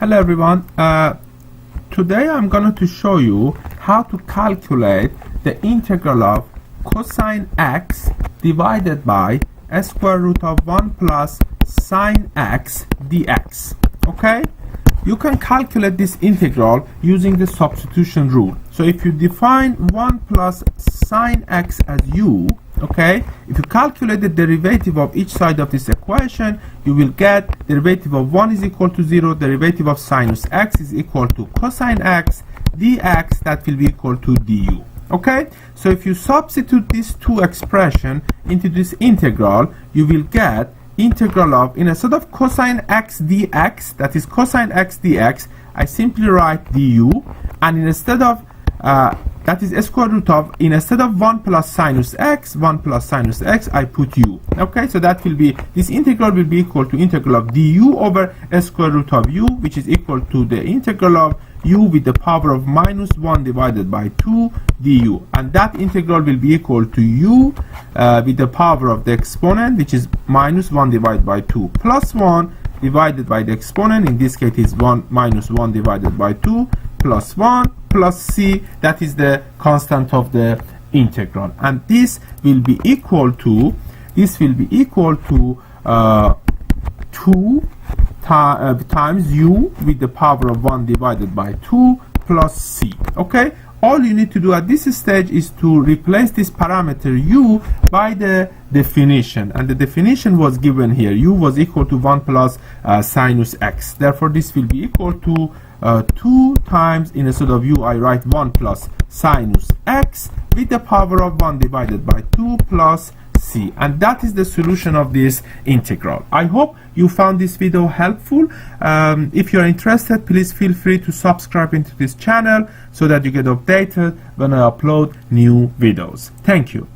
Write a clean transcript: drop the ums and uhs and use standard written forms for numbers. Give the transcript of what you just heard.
Hello everyone. Today I'm going to show you how to calculate the integral of cosine x divided by square root of 1 plus sine x dx. Okay? You can calculate this integral using the substitution rule. So if you define 1 plus sine x as u, okay, if you calculate the derivative of each side of this equation, you will get derivative of 1 is equal to 0, derivative of sinus x is equal to cosine x dx, that will be equal to du. Okay, so if you substitute these two expressions into this integral, you will get integral of, instead of cosine x dx, that is cosine x dx, I simply write du, and instead of that is square root of, instead of 1 plus sinus x, I put u. Okay, so that will be, this integral will be equal to integral of du over square root of u, which is equal to the integral of u with the power of minus 1 divided by 2 du, and that integral will be equal to u with the power of the exponent, which is minus 1 divided by 2 plus 1 divided by the exponent, in this case is 1 minus 1 divided by 2 plus 1 plus c, that is the constant of the integral, and this will be equal to 2 times u with the power of 1 divided by 2 plus c. Okay, all you need to do at this stage is to replace this parameter u by the definition, and the definition was given here. U was equal to 1 plus sinus x, therefore this will be equal to 2 times, instead of u I write 1 plus sinus x with the power of 1 divided by 2 plus c, and that is the solution of this integral. I hope you found this video helpful. If you are interested, please feel free to subscribe into this channel so that you get updated when I upload new videos. Thank you.